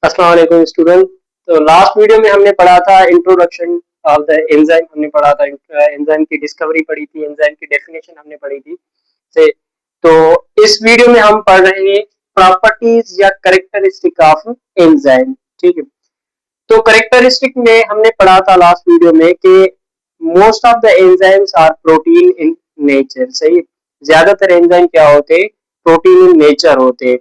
अस्सलाम वालेकुम स्टूडेंट। तो लास्ट वीडियो में हमने पढ़ा था इंट्रोडक्शन ऑफ द एंजाइम। हमने पढ़ा था एंजाइम की डिस्कवरी पढ़ी थी, एंजाइम की डेफिनेशन हमने पढ़ी थी से। तो इस वीडियो में हम पढ़ रहे हैं प्रॉपर्टीज या करेक्टरिस्टिक ऑफ एंजाइम। ठीक है, तो करेक्टरिस्टिक में हमने पढ़ा था लास्ट वीडियो में कि most of the enzymes are protein in nature. सही है? ज्यादातर एंजाइम क्या होते हैं? प्रोटीन इन नेचर होते हैं।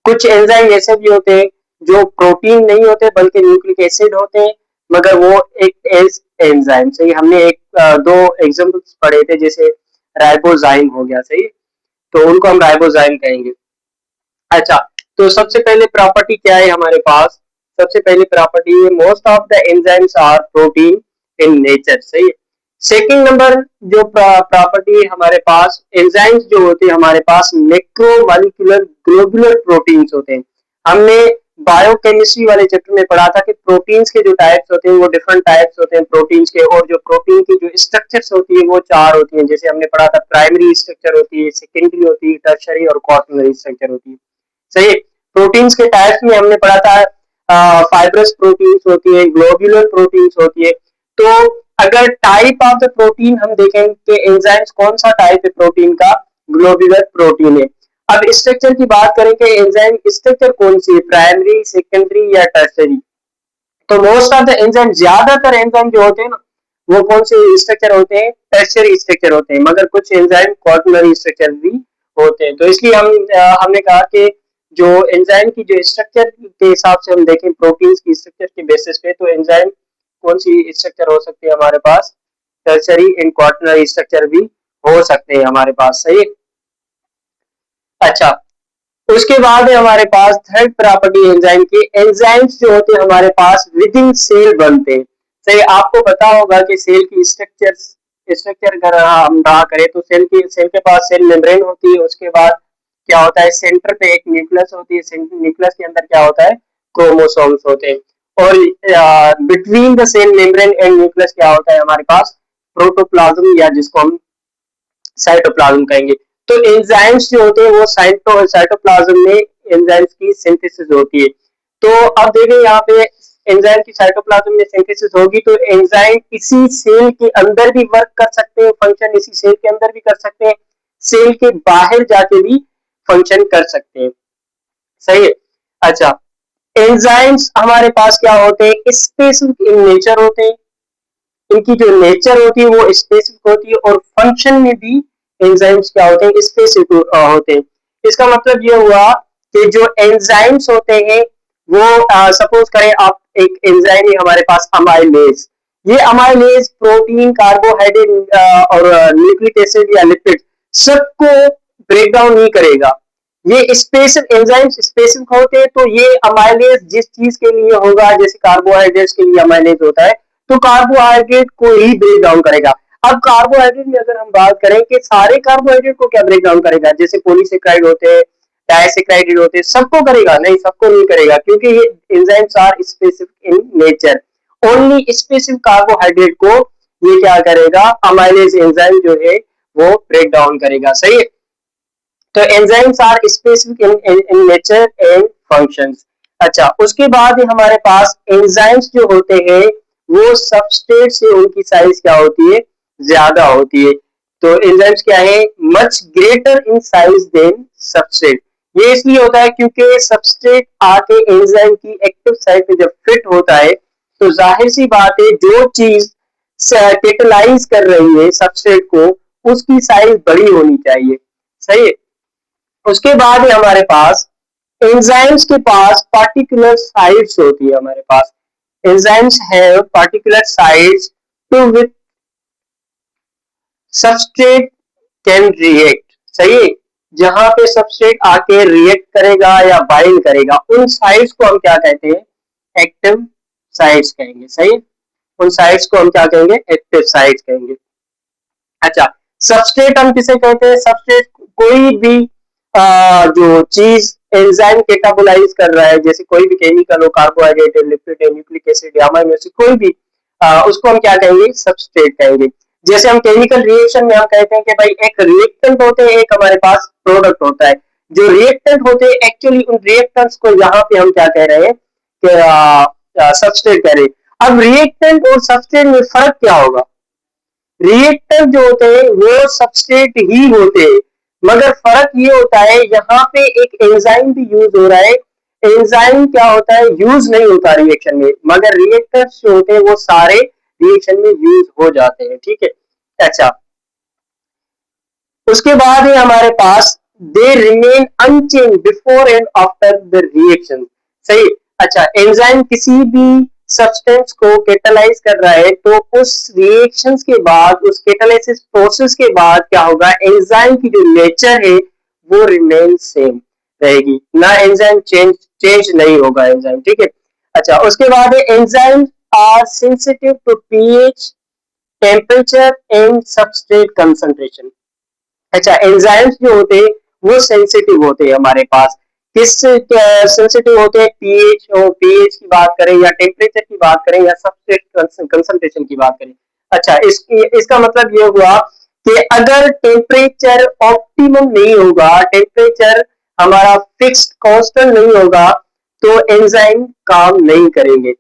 कुछ एंजाइम ऐसे भी होते हैं जो प्रोटीन नहीं होते बल्कि न्यूक्लिक एसिड होते हैं, मगर वो एक एज एंजाइम। सही, हमने दो एग्जांपल्स पढ़े थे, जैसे राइबोजाइम हो गया। सही, तो उनको हम राइबोजाइम कहेंगे। अच्छा, तो सबसे पहले प्रॉपर्टी क्या है हमारे पास? सबसे पहली प्रॉपर्टी है most of the enzymes are protein in nature. सही है। सेकंड नंबर जो प्रॉपर्टी हमारे पास, एंजाइम्स जो होते हैं हमारे पास मैक्रोमोलेक्युलर ग्लोबुलर प्रोटीन्स होते हैं। हमने बायोकेमिस्ट्री वाले चैप्टर में पढ़ा था कि प्रोटीन्स के जो टाइप्स होते हैं वो डिफरेंट टाइप्स होते हैं प्रोटीन्स के, और जो प्रोटीन की जो स्ट्रक्चर्स होती है वो चार होती हैं। जैसे हमने पढ़ा था प्राइमरी स्ट्रक्चर होती है, सेकेंडरी होती है, टर्शरी और क्वाaternary स्ट्रक्चर होती है। सही। प्रोटीन्स के टाइप्स में हमने पढ़ा था फाइब्रस प्रोटीन्स होती है, ग्लोबुलर प्रोटीन्स होती है। तो अगर टाइप ऑफ द प्रोटीन हम देखें कि एंजाइम्स कौन सा टाइप है प्रोटीन का, ग्लोबुलर प्रोटीन है। अब स्ट्रक्चर की बात करें कि एंजाइम स्ट्रक्चर कौन सी है, प्राइमरी, सेकेंडरी या टर्शरी। तो मोस्ट ऑफ द एंजाइम, ज्यादातर एंजाइम जो होते हैं ना, वो कौन से स्ट्रक्चर होते हैं? टर्शरी स्ट्रक्चर होते हैं, मगर कुछ एंजाइम क्वाaternary स्ट्रक्चर भी होते हैं। तो इसलिए हमने कहा कि जो एंजाइम की जो स्ट्रक्चर के हिसाब से हम देखें प्रोटीन्स की स्ट्रक्चर के बेसिस पे, तो एंजाइम कौन सी स्ट्रक्चर हो सकती है हमारे पास? टर्शरी एंड क्वाaternary स्ट्रक्चर भी हो सकते हैं हमारे पास। सही। अच्छा, उसके बाद है हमारे पास थर्ड प्रॉपर्टी एंजाइम की। एंजाइम्स जो होते हैं हमारे पास विद इन सेल बनते हैं। सही, आपको पता होगा कि सेल की स्ट्रक्चर अगर हम रहा करें तो सेल के पास सेल मेम्ब्रेन होती है। उसके बाद क्या होता है? सेंटर पे एक न्यूक्लियस होती है। न्यूक्लियस के अंदर क्या होता है? क्रोमोसोम्स होते हैं। और between the cell membrane and nucleus क्या होता है हमारे पास? प्रोटोप्लाज्म, या जिसको हम साइटोप्लाज्म कहेंगे। तो एंजाइम्स जो होते हैं वो साइटोप्लाज्म में एंजाइम्स की सिंथेसिस होती है। तो अब देखें यहाँ पे एंजाइम की साइटोप्लाज्म में सिंथेसिस होगी तो एंजाइम इसी सेल के अंदर भी वर्क कर सकते हैं, फंक्शन इसी सेल के अंदर भी कर सकते हैं, सेल के बाहर जाके भी फंक्शन कर सकते हैं। सही है। अच्छा, एंजाइम्स हमारे पास क्या होते हैं? स्पेसिफिक इन नेचर होते हैं। इनकी जो नेचर होती है वो स्पेसिफिक होती है, और फंक्शन में भी एंजाइम्स क्या होते हैं? स्पेसिफिक होते हैं। इसका मतलब ये हुआ कि जो एंजाइम्स होते हैं वो सपोज करें आप, एक एंजाइम है हमारे पास अमाइलेज। ये अमाइलेज प्रोटीन, कार्बोहाइड्रेट और न्यूक्लिक एसिड या लिपिड सबको ब्रेक डाउन नहीं करेगा। ये स्पेसिफिक एंजाइम्स स्पेसिफिक होते हैं। तो ये अमाइलेज जिस चीज के लिए होगा, जैसे कार्बोहाइड्रेट्स के लिए अमाइलेज होता है, तो कार्बोहाइड्रेट को ही ब्रेक डाउन करेगा। अब कार्बोहाइड्रेट में अगर हम बात करें कि सारे कार्बोहाइड्रेट को क्या ब्रेक डाउन करेगा? जैसे पॉलीसेक्राइड होते हैं, डाइसेक्राइड होते हैं, सबको करेगा? नहीं, सबको नहीं करेगा, क्योंकि ये enzymes are specific in nature. Only specific carbohydrate को ये क्या करेगा? अमाइलेज एंजाइम जो है वो ब्रेक डाउन करेगा। सही है। तो enzymes are specific in nature and functions. अच्छा, उसके बाद हमारे पास एंजाइम्स जो होते हैं वो सबस्ट्रेट से उनकी साइज क्या होती है? ज्यादा होती है। तो एंजाइम्स क्या है? Much greater in size than substrate. ये इसलिए होता है क्योंकि सबस्ट्रेट आके एंजाइम की एक्टिव साइट पे जब फिट होता है तो जाहिर सी बात है जो चीज कैटेलाइज कर रही है सबस्ट्रेट को, उसकी साइज बड़ी होनी चाहिए। सही है। उसके बाद है हमारे पास एंजाइम्स के पास पार्टिकुलर साइट्स होती है हमारे पास। Enzymes have particular sites to which substrate can react. सही है। जहां पे सबस्ट्रेट आके रिएक्ट करेगा या बाइंड करेगा, उन साइट्स को हम क्या कहते हैं? एक्टिव साइट्स कहेंगे। सही। उन साइट्स को हम क्या कहेंगे? एक्टिव साइट्स कहेंगे। अच्छा, सबस्ट्रेट हम किसे कहते हैं? सबस्ट्रेट कोई भी जो चीज एंजाइम कैटाबोलाइज कर रहा है, जैसे कोई भी केमिकल हो, कार्बोहाइड्रेट है, लिपिड है, न्यूक्लिक एसिड है, अमाइनो एसिड, कोई भी उसको हम क्या कहेंगे? सबस्ट्रेट कहेंगे। जैसे हम केमिकल रिएक्शन में हम कहते हैं कि भाई एक रिएक्टेंट होते हैं, एक हमारे पास प्रोडक्ट होता है। जो रिएक्टेंट होते हैं एक्चुअली उन रिएक्टेंट्स को यहाँ पे हम क्या कह रहे हैं? सबस्ट्रेट कह रहे हैं। अब रिएक्टेंट और सबस्ट्रेट में फर्क क्या होगा? रिएक्टर जो होते हैं वो सबस्ट्रेट ही होते हैं, मगर फर्क ये होता है यहाँ पे एक एंजाइम भी यूज हो रहा है। एंजाइम क्या होता है, यूज नहीं होता रिएक्शन में, मगर रिएक्टर्स जो होते हैं वो सारे रिएक्शन में यूज हो जाते हैं। ठीक है, अच्छा, उसके बाद है हमारे पास they remain unchanged before and after the reaction. सही, अच्छा, एंजाइम किसी भी सब्सटेंस को कैटालाइज कर रहा है तो उस रिएक्शंस के बाद, उस कैटालिसिस प्रोसेस के बाद क्या होगा, एंजाइम की जो नेचर है वो रिमेन सेम रहेगी, ना एंजाइम चेंज चेंज नहीं होगा एंजाइम। ठीक है, अच्छा, उसके बाद है enzyme are sensitive to pH, temperature and substrate concentration. अच्छा, एंजाइम्स जो होते हैं वो सेंसिटिव होते हैं हमारे पास, किस सेंसिटिव होते हैं, पीएच, और पीएच की बात करें या टेम्परेचर की बात करें या सबस्ट्रेट कंसंट्रेशन की बात करें। अच्छा, इसका मतलब ये हुआ कि अगर टेम्परेचर ऑप्टिमम नहीं होगा, टेम्परेचर हमारा फिक्स्ड कांस्टेंट नहीं होगा, तो एंजाइम काम नहीं करेंगे।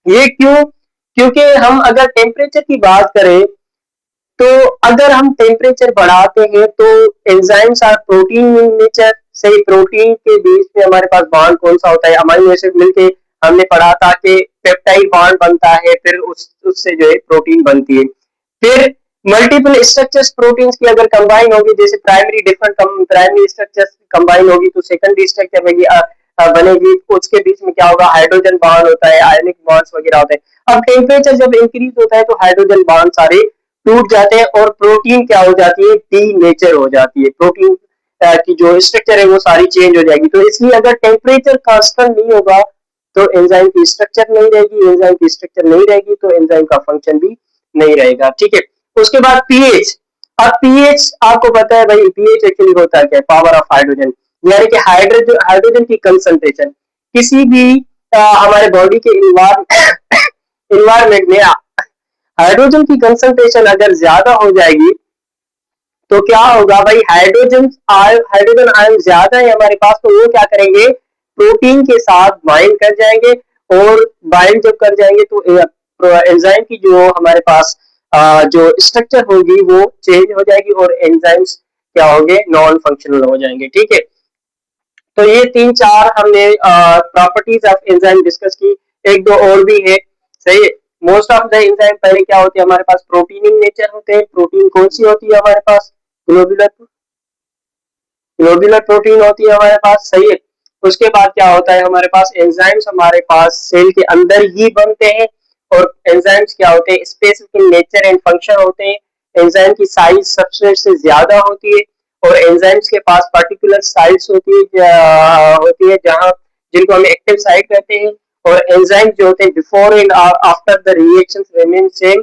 ये क्यों? क्योंकि हम अगर टेम्परेचर की बात करें तो अगर हम टेम्परेचर बढ़ाते हैं तो enzymes are protein in nature. सही, प्रोटीन के बीच में हमारे पास बॉन्ड कौन सा होता है, अमीनो एसिड मिलके हमने पढ़ा था कि पेप्टाइड बॉन्ड बनता है, फिर उससे जो है प्रोटीन बनती है। फिर मल्टीपल स्ट्रक्चर्स प्रोटीन्स की अगर कंबाइन होगी, जैसे primary different primary structures combine होगी तो सेकेंडरी स्ट्रक्चर बनेगी, उसके बीच में क्या होगा, हाइड्रोजन बॉन्ड होता है, आयनिक बॉन्ड्स वगैरह होते हैं। अब टेम्परेचर जब इंक्रीज होता है तो हाइड्रोजन बॉन्ड सारे टूट जाते हैं और प्रोटीन क्या हो जाती है, डी नेचर हो जाती है, प्रोटीन की जो स्ट्रक्चर है वो सारी चेंज हो जाएगी। तो इसलिए अगर टेम्परेचर कांस्टेंट नहीं होगा तो एंजाइम की स्ट्रक्चर नहीं रहेगी, एंजाइम की स्ट्रक्चर नहीं रहेगी तो एंजाइम का फंक्शन भी नहीं रहेगा। ठीक है, उसके बाद पीएच। अब पीएच आपको पता है भाई, पीएच एक्चुअली होता है क्या, पावर ऑफ हाइड्रोजन, यानी कि हाइड्रोजन हाइड्रोजन की कंसंट्रेशन किसी भी हमारे बॉडी के इन्वायरमेंट में हाइड्रोजन की कंसंट्रेशन अगर ज्यादा हो जाएगी तो क्या होगा भाई, हाइड्रोजन आयन ज्यादा है हमारे पास, तो वो क्या करेंगे, प्रोटीन के साथ बाइंड कर जाएंगे, और बाइंड जब कर जाएंगे तो एंजाइम की जो हमारे पास जो स्ट्रक्चर होगी वो चेंज हो जाएगी और एंजाइम्स क्या होंगे, नॉन फंक्शनल हो जाएंगे। ठीक है, तो ये तीन चार हमने प्रॉपर्टीज ऑफ एंजाइम डिस्कस की, एक दो और भी है। सही है, मोस्ट ऑफ द एंजाइम पहले क्या होते हैं हमारे पास, प्रोटीन इन नेचर होते हैं। प्रोटीन कौन सी होती है हमारे पास, ग्लोबुलर ग्लोबुलर प्रोटीन होती है हमारे पास। सही है, उसके बाद क्या होता है हमारे पास, एंजाइम्स हमारे पास सेल के अंदर ही बनते हैं, और एंजाइम्स क्या होते हैं, specific in nature and function होते हैं। एंजाइम की साइज सबस्ट्रेट से ज्यादा होती है, और एंजाइम्स के पास पर्टिकुलर साइट्स होती है जहां, जिनको हम एक्टिव साइट कहते हैं। और एंजाइम्स जो होते हैं before and after the reactions remain same.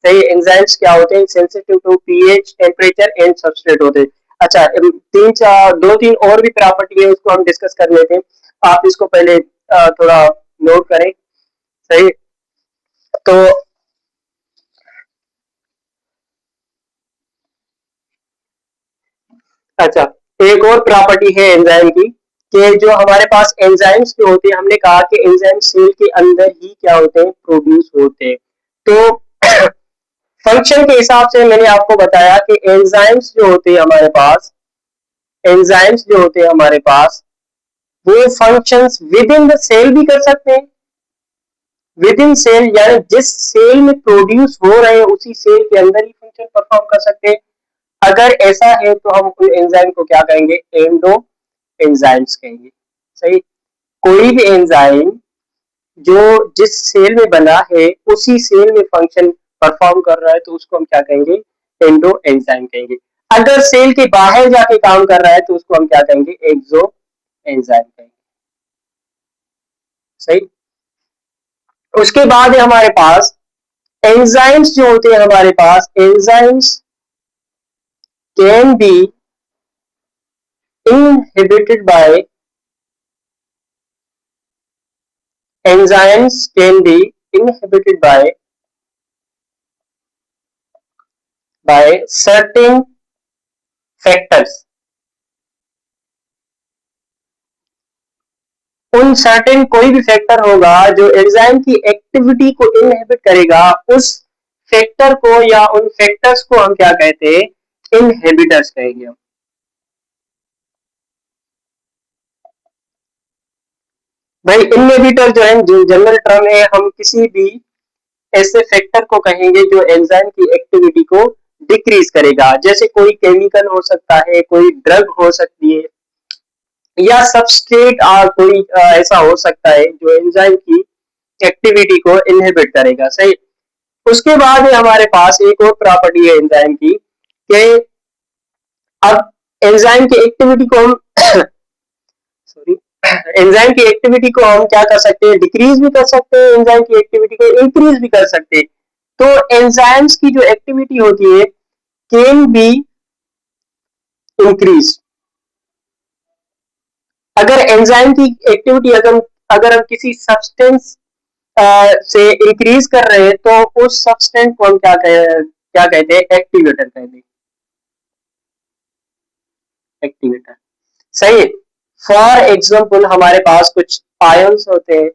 सही, एंजाइम्स क्या होते हैं, sensitive to pH, temperature and substrate होते हैं। अच्छा, तीन चार दो तीन और भी प्रॉपर्टी है, उसको हम डिस्कस कर लेते हैं। आप इसको पहले थोड़ा नोट करें। सही, तो अच्छा, एक और प्रॉपर्टी है एंजाइम की, कि जो हमारे पास एंजाइम्स जो होते हैं, हमने कहा कि एंजाइम सेल के अंदर ही क्या होते हैं, प्रोड्यूस होते हैं। तो फंक्शन के हिसाब से मैंने आपको बताया कि एंजाइम्स जो होते हैं हमारे पास, एंजाइम्स जो होते हैं हमारे पास, वो functions within the cell भी कर सकते हैं। विद इन सेल यानी जिस सेल में प्रोड्यूस हो रहे हैं उसी सेल के अंदर ही फंक्शन परफॉर्म कर सकते हैं। अगर ऐसा है तो हम उन एंजाइम को क्या कहेंगे, एंडो एंजाइम्स कहेंगे। सही, कोई भी एंजाइम जो जिस सेल में बना है उसी सेल में फंक्शन परफॉर्म कर रहा है तो उसको हम क्या कहेंगे, एंडो एंजाइम कहेंगे। अगर सेल के बाहर जाके काम कर रहा है तो उसको हम क्या कहेंगे, एक्सो एंजाइम कहेंगे। सही, उसके बाद है हमारे पास एंजाइम्स जो होते हैं हमारे पास, enzymes can be inhibited by enzymes can be inhibited by certain factors. उन सर्टेन कोई भी फैक्टर होगा जो एंजाइम की एक्टिविटी को इनहिबिट करेगा, उस फैक्टर को या उन फैक्टर्स को हम क्या कहते हैं, इनहिबिटर्स कहेंगे हम। भाई इनहिबिटर जो है, जो जनरल टर्म है, हम किसी भी ऐसे फैक्टर को कहेंगे जो एंजाइम की एक्टिविटी को डिक्रीज करेगा। जैसे कोई केमिकल हो सकता है, कोई ड्रग हो सकती है, या सबस्ट्रेट कोई ऐसा हो सकता है जो एंजाइम की एक्टिविटी को इनहिबिट करेगा, सही। उसके बाद है हमारे पास एक और प्रॉपर्टी है एंजाइम की, कि अब एंजाइम की एक्टिविटी को हम सॉरी एंजाइम की एक्टिविटी को हम क्या कर सकते हैं, डिक्रीज भी कर सकते हैं, एंजाइम की एक्टिविटी को इंक्रीज भी कर सकते हैं। तो एंजाइम्स की जो एक्टिविटी होती है कैन बी इंक्रीज। अगर एंजाइम की एक्टिविटी अगर हम किसी सब्सटेंस से इंक्रीज कर रहे हैं, तो उस सब्सटेंस को हम क्या कहते हैं, एक्टिवेटर कहते हैं, एक्टिवेटर, सही है। फॉर एग्जाम्पल हमारे पास कुछ आयंस होते हैं,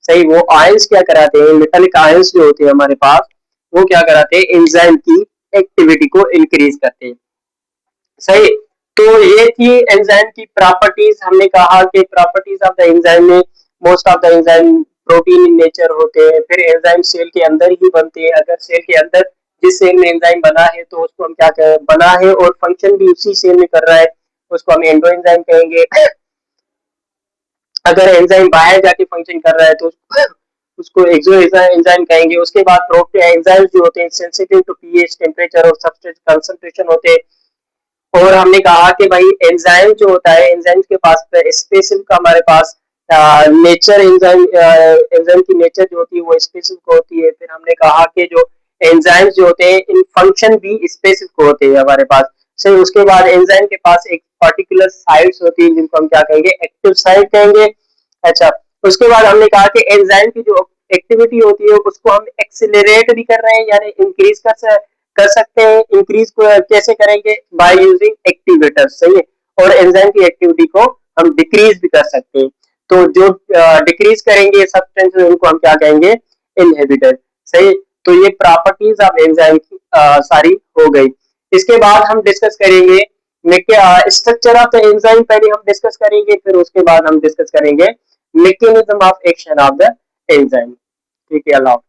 सही। वो आयंस क्या कराते हैं, मेटालिक आयंस जो होते हैं हमारे पास, वो क्या कराते हैं, एंजाइम की एक्टिविटी को इंक्रीज करते हैं, सही। तो ये थी एंजाइम की प्रॉपर्टीज। हमने कहा कि प्रॉपर्टीज ऑफ द एंजाइम में most of the enzyme protein in nature होते हैं, फिर एंजाइम सेल के अंदर ही बनते हैं। अगर सेल के अंदर जिस सेल में एंजाइम बना है तो उसको हम क्या कहें, बना है और फंक्शन भी उसी सेल में कर रहा है, उसको हम एंडो एंजाइम कहेंगे। अगर एंजाइम बाहर जाके फंक्शन कर रहा है तो उसको एक्सो एंजाइम कहेंगे। उसके बाद प्रोटीन एंजाइम जो होते हैं सेंसिटिव टू पीएच, टेम्परेचर और सबस्ट्रेट कंसंट्रेशन होते हैं। और हमने कहा कि भाई एंजाइम जो होता है, एंजाइम के पास स्पेसिफिक हमारे पास नेचर, एंजाइम की नेचर जो होती है वो स्पेसिफिक होती है। फिर हमने कहा कि जो एंजाइम्स जो होते हैं इन फंक्शन भी स्पेसिफिक होते हैं हमारे पास, से उसके बाद एंजाइम के पास एक पर्टिकुलर साइट्स होती है जिनको हम क्या कहेंगे, एक्टिव साइट कहेंगे। अच्छा, उसके बाद हमने कहा कि एंजाइम की जो एक्टिविटी होती है उसको हम एक्सिलरेट भी कर रहे हैं, यानी इंक्रीज कर सकते हैं। इंक्रीज को कैसे करेंगे, बाय यूजिंग एक्टिवेटर, सही है। और एंजाइम की एक्टिविटी को हम डिक्रीज भी कर सकते हैं। तो जो डिक्रीज करेंगे सब्सटेंस उनको हम क्या कहेंगे, इनहिबिटर, सही। तो ये प्रॉपर्टीज ऑफ एंजाइम की सारी हो गई। इसके बाद हम डिस्कस करेंगे स्ट्रक्चर ऑफ द एंजाइम, पहले हम डिस्कस करेंगे, फिर उसके बाद हम डिस्कस करेंगे mechanism of action of the enzyme. ठीक है, अल्लाह हाफिज।